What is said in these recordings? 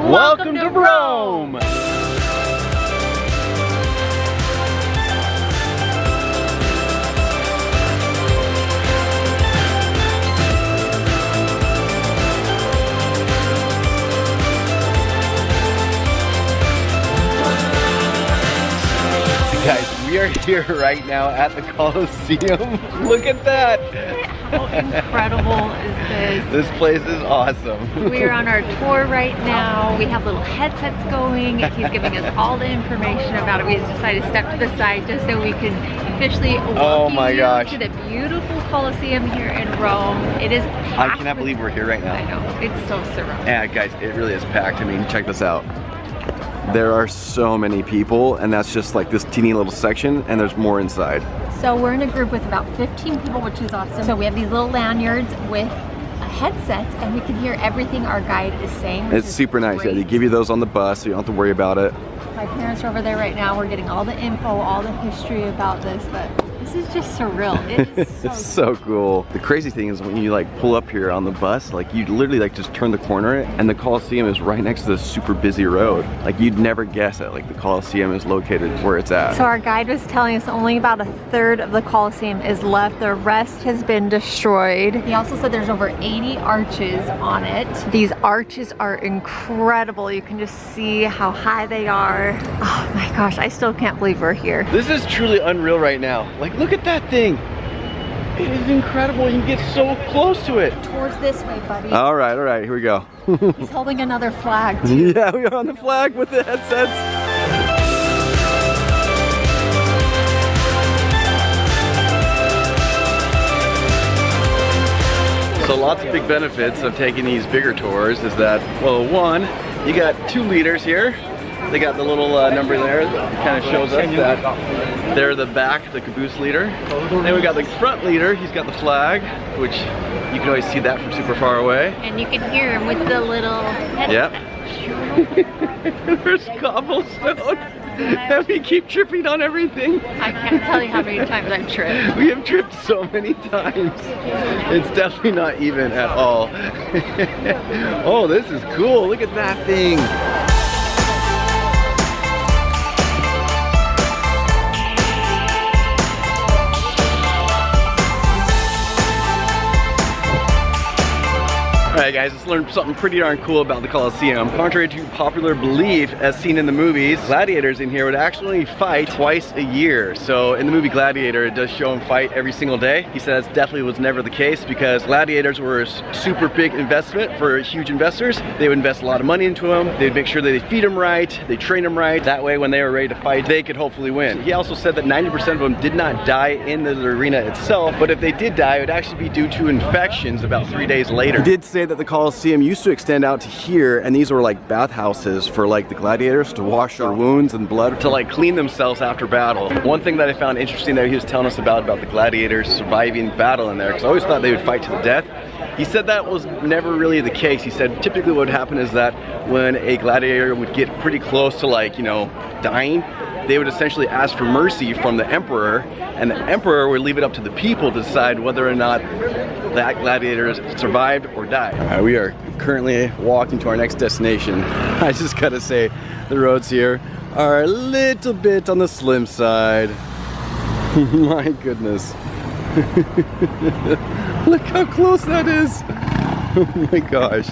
Welcome to Rome! Guys, we are here right now at the Colosseum. Look at that! How incredible is this? This place is awesome. We're on our tour right now. We have little headsets going. He's giving us all the information about it. We just decided to step to the side just so we can officially walk you to the beautiful Colosseum here in Rome. It is packed. I cannot believe we're here right now. I know, it's so surreal. Yeah, guys, it really is packed. I mean, check this out. There are so many people, and that's just like this teeny little section, and there's more inside. So we're in a group with about 15 people, which is awesome. So we have these little lanyards with headsets, and we can hear everything our guide is saying. It's super nice. Yeah, they give you those on the bus, so you don't have to worry about it. My parents are over there right now. We're getting all the info, all the history about this, but this is just surreal. It is so, it's so cool. The crazy thing is when you like pull up here on the bus, like you literally like just turn the corner and the Colosseum is right next to this super busy road. Like you'd never guess that like the Colosseum is located where it's at. So our guide was telling us only about 1/3 of the Colosseum is left. The rest has been destroyed. He also said there's over 80 arches on it. These arches are incredible. You can just see how high they are. Oh my gosh, I still can't believe we're here. This is truly unreal right now. Like look at that thing. It is incredible. You can get so close to it. Towards this way, buddy. All right, here we go. He's holding another flag too. Yeah, we are on the flag with the headsets. So lots of big benefits of taking these bigger tours is that, well, one, you got 2 leaders here. They got the little number there that kind of shows us that they're the back, the caboose leader. Then we got the front leader, he's got the flag, which you can always see that from super far away. And you can hear him with the little headset. Yep. There's cobblestone. And we keep tripping on everything. I can't tell you how many times I've tripped. We have tripped so many times. It's definitely not even at all. Oh, this is cool. Look at that thing. Alright guys, let's learn something pretty darn cool about the Colosseum. Contrary to popular belief, as seen in the movies, gladiators in here would actually fight twice a year. So in the movie Gladiator, it does show them fight every single day. He says definitely was never the case because gladiators were a super big investment for huge investors. They would invest a lot of money into them. They'd make sure that they feed them right, they train them right. That way when they were ready to fight, they could hopefully win. He also said that 90% of them did not die in the arena itself, but if they did die, it would actually be due to infections about 3 days later. He did say that the Colosseum used to extend out to here, and these were like bathhouses for like the gladiators to wash their wounds and blood, to like clean themselves after battle. One thing that I found interesting that he was telling us about the gladiators surviving battle in there, because I always thought they would fight to the death. He said that was never really the case. He said typically what would happen is that when a gladiator would get pretty close to like, you know, dying, they would essentially ask for mercy from the emperor, and the emperor would leave it up to the people to decide whether or not that gladiator survived or died. We are currently walking to our next destination. I just gotta say, the roads here are a little bit on the slim side. My goodness. Look how close that is. Oh my gosh.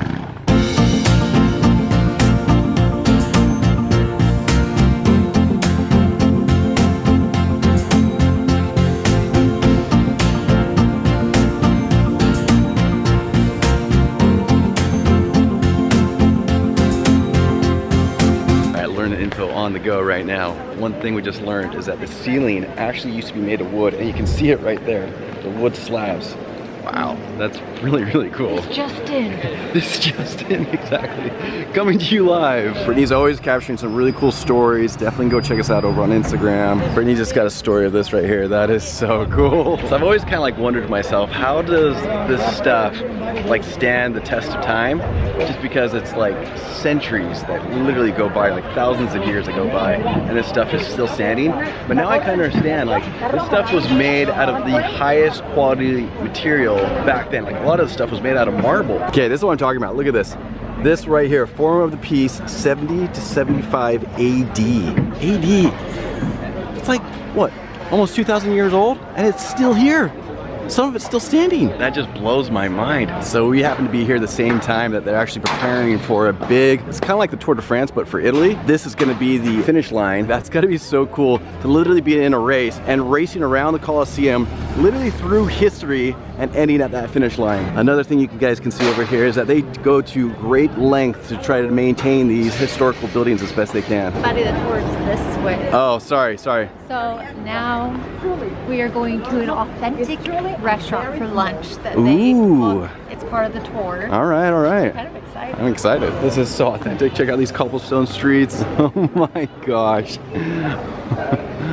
On the go right now. One thing we just learned is that the ceiling actually used to be made of wood, and you can see it right there, the wood slabs. Wow, that's really, really cool. It's just in. This just in, exactly. Coming to you live. Brittany's always capturing some really cool stories. Definitely go check us out over on Instagram. Brittany just got a story of this right here. That is so cool. So I've always kind of like wondered to myself, how does this stuff like stand the test of time? Just because it's like centuries that literally go by, like thousands of years that go by, and this stuff is still standing. But now I kind of understand, like this stuff was made out of the highest quality material back then. Like a lot of the stuff was made out of marble. Okay, this is what I'm talking about. Look at this. This right here, form of the piece, 70 to 75 AD. AD. It's like, what, almost 2,000 years old? And it's still here. Some of it's still standing. That just blows my mind. So we happen to be here the same time that they're actually preparing for a big, it's kind of like the Tour de France, but for Italy. This is gonna be the finish line. That's gotta be so cool to literally be in a race and racing around the Colosseum, literally through history and ending at that finish line. Another thing you guys can see over here is that they go to great lengths to try to maintain these historical buildings as best they can. Buddy, the tour is this way. Oh, sorry. So now we are going to an authentic restaurant for lunch that it's part of the tour. All right. I'm kind of excited. I'm excited. This is so authentic. Check out these cobblestone streets. Oh my gosh.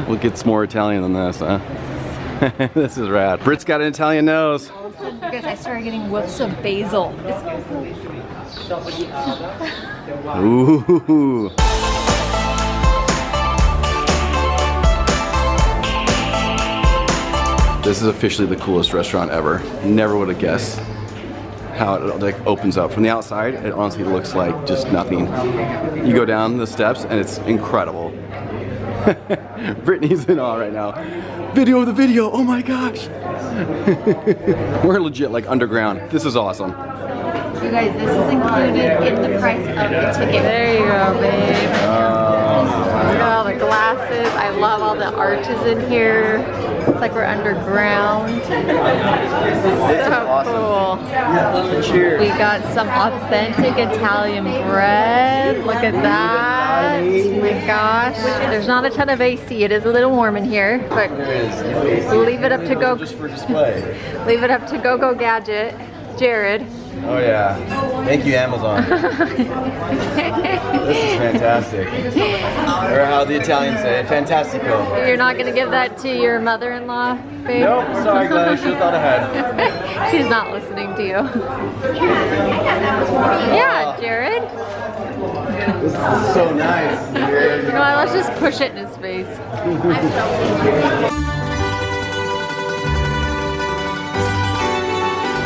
We'll get some more Italian than this, huh? This is rad. Britt's got an Italian nose. All of a sudden, guys, I started getting whiffs of basil. Ooh. This is officially the coolest restaurant ever. Never would have guessed how it like opens up. From the outside, it honestly looks like just nothing. You go down the steps and it's incredible. Brittany's in awe right now. Video of the video, oh my gosh. We're legit like underground. This is awesome. You guys, this is included in the price of the ticket. There you go, babe. Look at all the glasses. I love all the arches in here. It's like we're underground. So cool. Yeah, cheers. We got some authentic Italian bread. Look at that. Oh my gosh. There's not a ton of AC. It is a little warm in here, but leave it up to go. Just for display. Leave it up to Go Gadget, Jared. Oh yeah. Thank you, Amazon. This is fantastic. Or how the Italians say, fantastico. You're not gonna give that to your mother-in-law, babe? Nope, sorry Glenn, I should have thought ahead. She's not listening to you. Yeah, Jared. This is so nice. You know what, let's just push it in his face.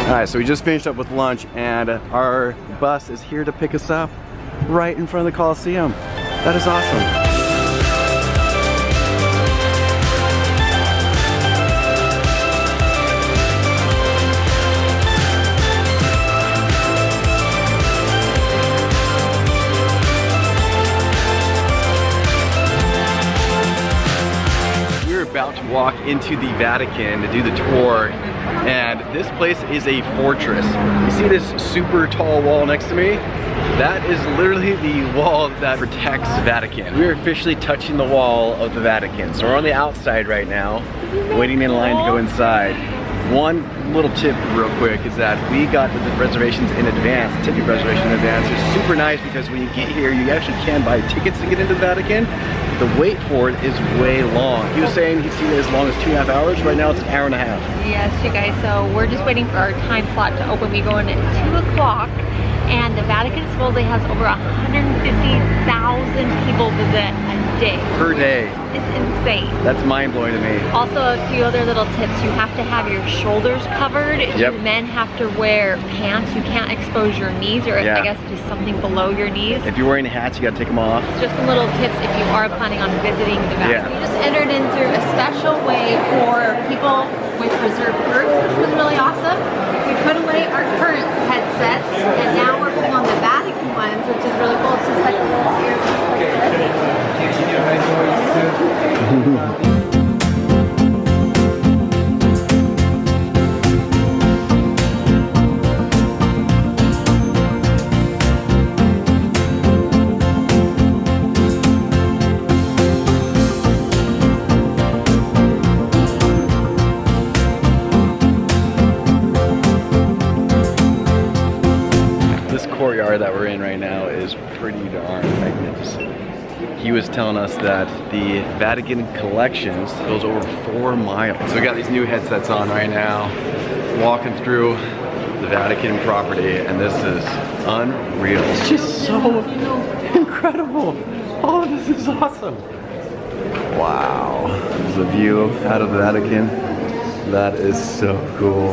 All right, so we just finished up with lunch and our bus is here to pick us up right in front of the Colosseum. That is awesome. We're about to walk into the Vatican to do the tour. And this place is a fortress. You see this super tall wall next to me? That is literally the wall that protects Vatican. We're officially touching the wall of the Vatican. So we're on the outside right now, waiting in line to go inside. One little tip real quick is that we got the reservations in advance, ticket reservation in advance. It's super nice because when you get here, you actually can buy tickets to get into the Vatican. The wait for it is way long. He was saying he's seen it as long as 2.5 hours. Right now it's an hour and a half. Yes, you guys, so we're just waiting for our time slot to open. We go in at 2 o'clock. And the Vatican supposedly has over 150,000 people visit a day. Per day. It's insane. That's mind-blowing to me. Also, a few other little tips. You have to have your shoulders covered. Yep. You men have to wear pants. You can't expose your knees, or I guess just something below your knees. If you're wearing hats, you gotta take them off. Just some little tips if you are planning on visiting the Vatican. Yeah. We just entered in through a special way for people with reserved berths, which was really awesome. We put away our current headsets, and now we're putting on the Vatican ones, which is really cool. It's just like a little earpiece like this. Courtyard that we're in right now is pretty darn magnificent. He was telling us that the Vatican collections goes over 4 miles. So we got these new headsets on right now, walking through the Vatican property, and this is unreal. It's just so incredible. Oh, this is awesome. Wow. There's a view out of the Vatican. That is so cool.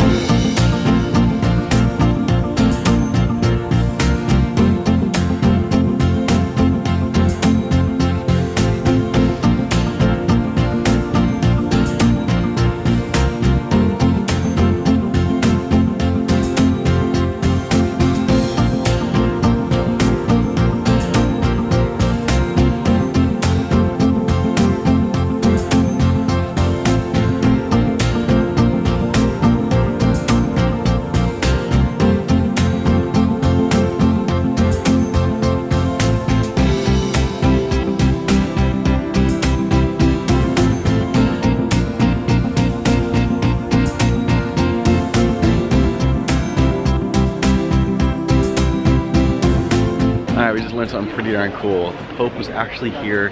on something pretty darn cool. The Pope was actually here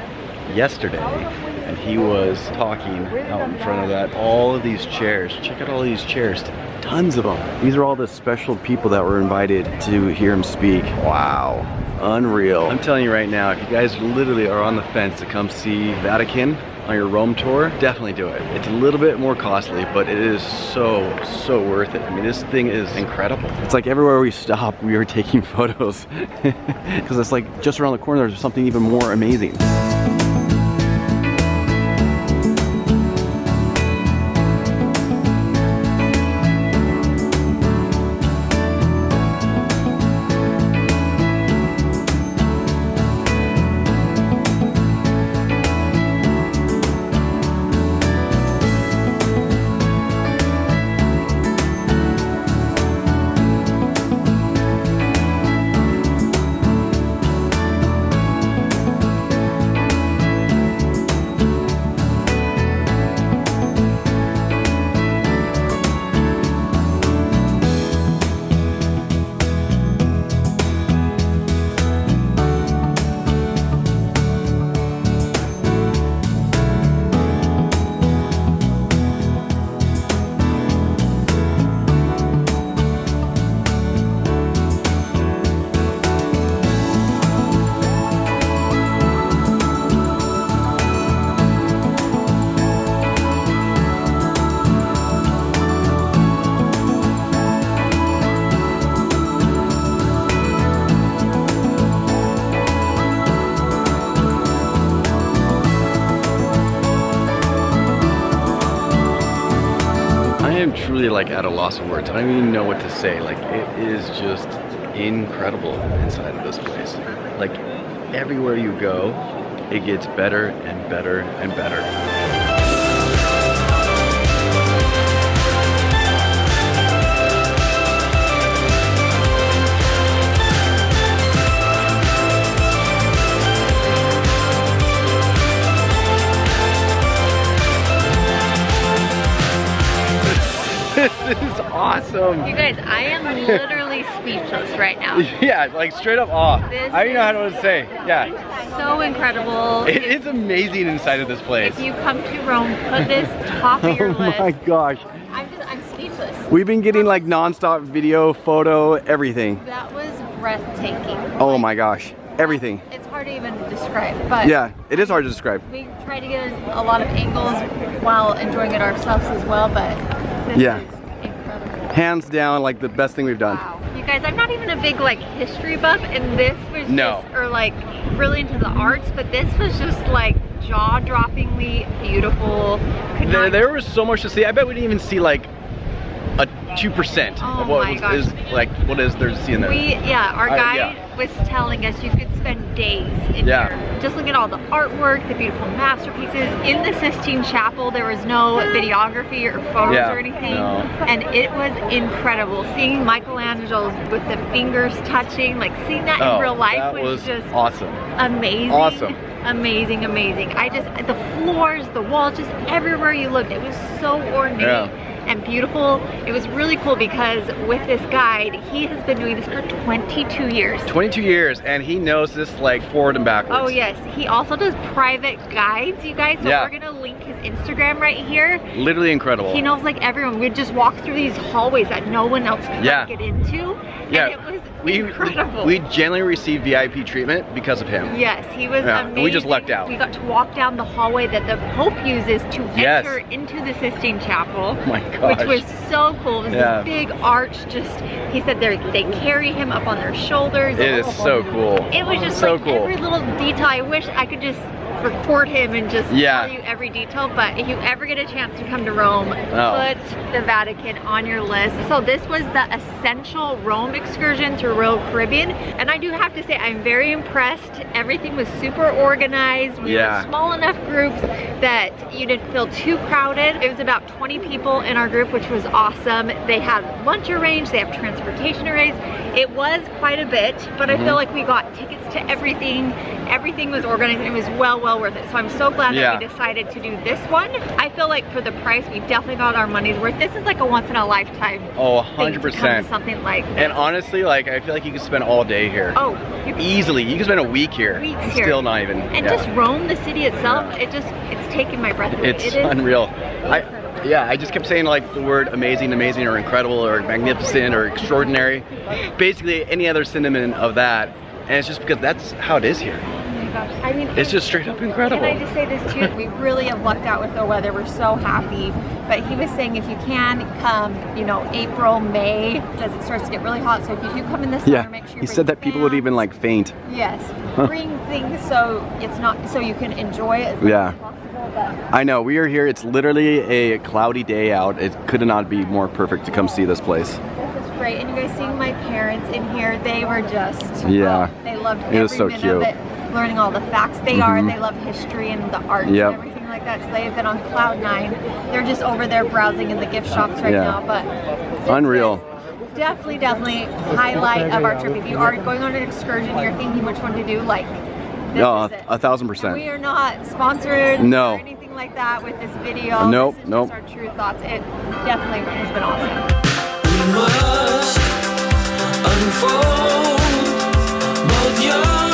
yesterday, and he was talking out in front of that. All of these chairs, check out all these chairs, tons of them. These are all the special people that were invited to hear him speak. Wow, unreal. I'm telling you right now, if you guys literally are on the fence to come see Vatican on your Rome tour, definitely do it. It's a little bit more costly, but it is so worth it. I mean, this thing is incredible. It's like everywhere we stop, we are taking photos because it's like just around the corner, there's something even more amazing. Truly like at a loss of words. I don't even know what to say. Like, it is just incredible inside of this place. Like, everywhere you go, it gets better and better and better. This is awesome. You guys, I am literally speechless right now. Yeah, like straight up awe. This I don't know how to say. Yeah. So incredible. It is amazing inside of this place. If you come to Rome, put this top of your list. Oh my gosh. I'm speechless. We've been getting like non-stop video, photo, everything. That was breathtaking. Oh my gosh. Everything. It's hard to even describe, but yeah, it is hard to describe. We tried to get a lot of angles while enjoying it ourselves as well, but this is incredible. Hands down, like the best thing we've done. Wow. You guys, I'm not even a big like history buff, and this was just, or like really into the arts, but this was just like jaw-droppingly beautiful. There was so much to see. I bet we didn't even see like a 2% of what is there to see in there. Our guide was telling us you could spend days in here. Just look at all the artwork, the beautiful masterpieces. In the Sistine Chapel, there was no videography or photos or anything. And it was incredible. Seeing Michelangelo's with the fingers touching, like seeing that in real life was just awesome. Amazing. Awesome. Amazing, amazing. The floors, the walls, just everywhere you looked, it was so ornate and beautiful. It was really cool because with this guide, he has been doing this for 22 years. 22 years, and he knows this like forward and backwards. Oh yes, he also does private guides, you guys, so we're gonna link his Instagram right here. Literally incredible. He knows like everyone. We'd just walk through these hallways that no one else could get into, and it was incredible. We genuinely received VIP treatment because of him. Yes, he was amazing. We just lucked out. We got to walk down the hallway that the Pope uses to enter into the Sistine Chapel. Oh my gosh. Which was so cool. It was this big arch. Just, he said they carry him up on their shoulders. It is so cool. It was just so like cool. Every little detail. I wish I could just record him and just tell you every detail, but if you ever get a chance to come to Rome, put the Vatican on your list. So this was the essential Rome excursion through Royal Caribbean, and I do have to say I'm very impressed. Everything was super organized. We were small enough groups that you didn't feel too crowded. It was about 20 people in our group, which was awesome. They have lunch arranged, they have transportation arranged. It was quite a bit, but I feel like we got tickets to everything. Everything was organized and it was well worth it. So I'm so glad that we decided to do this one. I feel like for the price, we definitely got our money's worth. This is like a once in a lifetime. Oh, 100%. Something like this. And honestly, like I feel like you could spend all day here. Oh, easily. You could spend a week here. Weeks here. Still not even. And just roam the city itself. It's taking my breath away. It's unreal. I just kept saying like the word amazing, or incredible, or magnificent, or extraordinary. Basically any other synonym of that. And it's just because that's how it is here. Gosh. I mean, it's just straight up incredible. Can I just say this too? We really have lucked out with the weather. We're so happy. But he was saying if you can come, you know, April, May, because it starts to get really hot. So if you do come in the summer, make sure you he said that people would even like faint. Yes. Bring things so it's not so you can enjoy it as much as possible. But I know, we are here. It's literally a cloudy day out. It could not be more perfect to come see this place. This is great. And you guys seeing my parents in here, they were just they loved every minute of it. Learning all the facts. They love history and the arts and everything like that. So they've been on cloud 9. They're just over there browsing in the gift shops right now. But unreal. Definitely highlight of our trip. If you are going on an excursion, you're thinking which one to do, like this is it. 1000%. And we are not sponsored or anything like that with this video. Nope. This is just our true thoughts. It definitely has been awesome. We must unfold both your